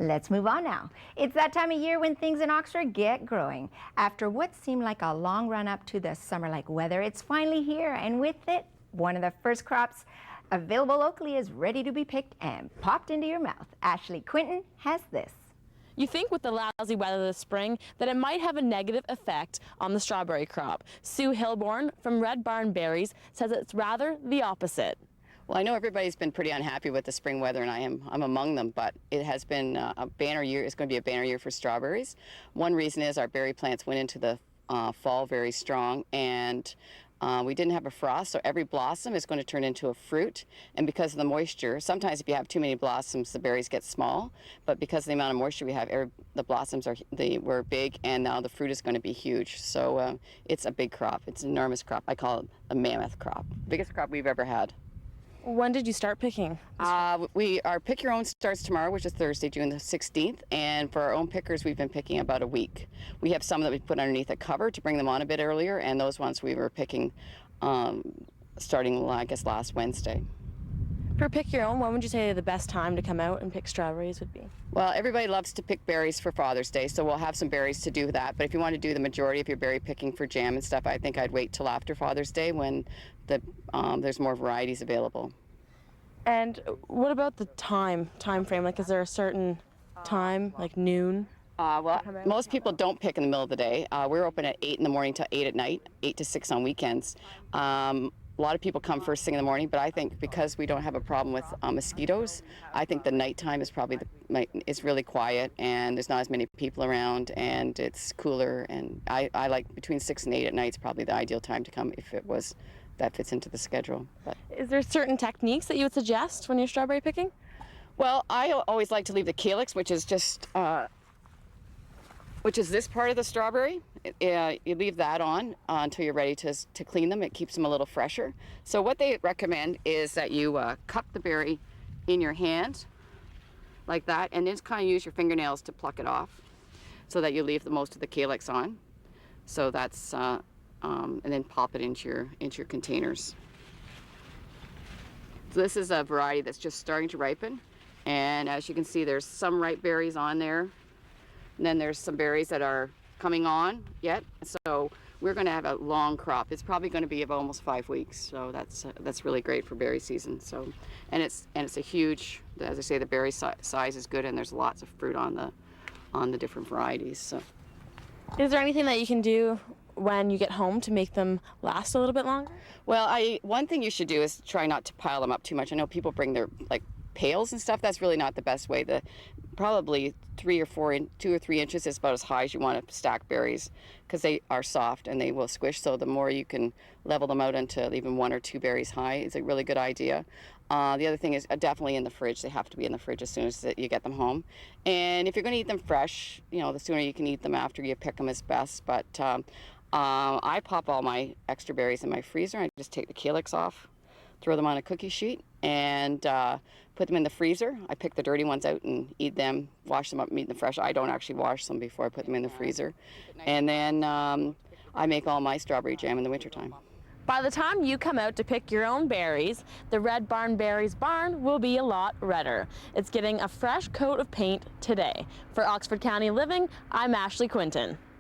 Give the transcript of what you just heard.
Let's move on now. It's that time of year when things in Oxford get growing. After what seemed like a long run up to the summer-like weather, it's finally here, and with it, one of the first crops available locally is ready to be picked and popped into your mouth. Ashley Quinton has this. You think with the lousy weather this spring that it might have a negative effect on the strawberry crop. Sue Hilborn from Red Barn Berries says it's rather the opposite. Well, I know everybody's been pretty unhappy with the spring weather, and I'm among them, but it has been a banner year. It's going to be a banner year for strawberries. One reason is our berry plants went into the fall very strong, and we didn't have a frost, so every blossom is going to turn into a fruit. And because of the moisture, sometimes if you have too many blossoms, the berries get small, but because of the amount of moisture we have, the blossoms were big, and now the fruit is going to be huge. So it's a big crop. It's an enormous crop. I call it a mammoth crop. Biggest crop we've ever had. When did you start picking? Our Pick Your Own starts tomorrow, which is Thursday, June the 16th, and for our own pickers, we've been picking about a week. We have some that we put underneath a cover to bring them on a bit earlier, and those ones we were picking starting, I guess, last Wednesday. For Pick Your Own, when would you say the best time to come out and pick strawberries would be? Well, everybody loves to pick berries for Father's Day, so we'll have some berries to do that. But if you want to do the majority of your berry picking for jam and stuff, I think I'd wait till after Father's Day when there's more varieties available. And what about the time frame? Like, is there a certain time, like noon? Well, most people don't pick in the middle of the day. We're open at 8 in the morning to 8 at night, 8 to 6 on weekends. A lot of people come first thing in the morning, but I think because we don't have a problem with mosquitoes, I think the nighttime is probably it's really quiet, and there's not as many people around, and it's cooler. And I like between 6 and 8 at night is probably the ideal time to come if that fits into the schedule. But is there certain techniques that you would suggest when you're strawberry picking? Well, I always like to leave the calyx, which is just this part of the strawberry. You leave that on until you're ready to clean them. It keeps them a little fresher. So what they recommend is that you cup the berry in your hand like that, and then just kind of use your fingernails to pluck it off so that you leave most of the calyx on. So that's and then pop it into your containers. So this is a variety that's just starting to ripen, and as you can see, there's some ripe berries on there, and then there's some berries that are coming on yet. So we're going to have a long crop. It's probably going to be of almost 5 weeks. So that's really great for berry season. So and it's a huge, as I say, the berry size is good, and there's lots of fruit on the different varieties. So is there anything that you can do when you get home to make them last a little bit longer? Well, one thing you should do is try not to pile them up too much. I know people bring their pails and stuff. That's really not the best way. Probably 2 or 3 inches is about as high as you want to stack berries, because they are soft and they will squish. So the more you can level them out into even 1 or 2 berries high is a really good idea. The other thing is definitely in the fridge. They have to be in the fridge as soon as you get them home. And if you're going to eat them fresh, the sooner you can eat them after you pick them is best. But I pop all my extra berries in my freezer. I just take the calyx off, throw them on a cookie sheet, and put them in the freezer. I pick the dirty ones out and eat them, wash them up and eat them fresh. I don't actually wash them before I put them in the freezer. And then I make all my strawberry jam in the wintertime. By the time you come out to pick your own berries, the Red Barn Berries barn will be a lot redder. It's getting a fresh coat of paint today. For Oxford County Living, I'm Ashley Quinton.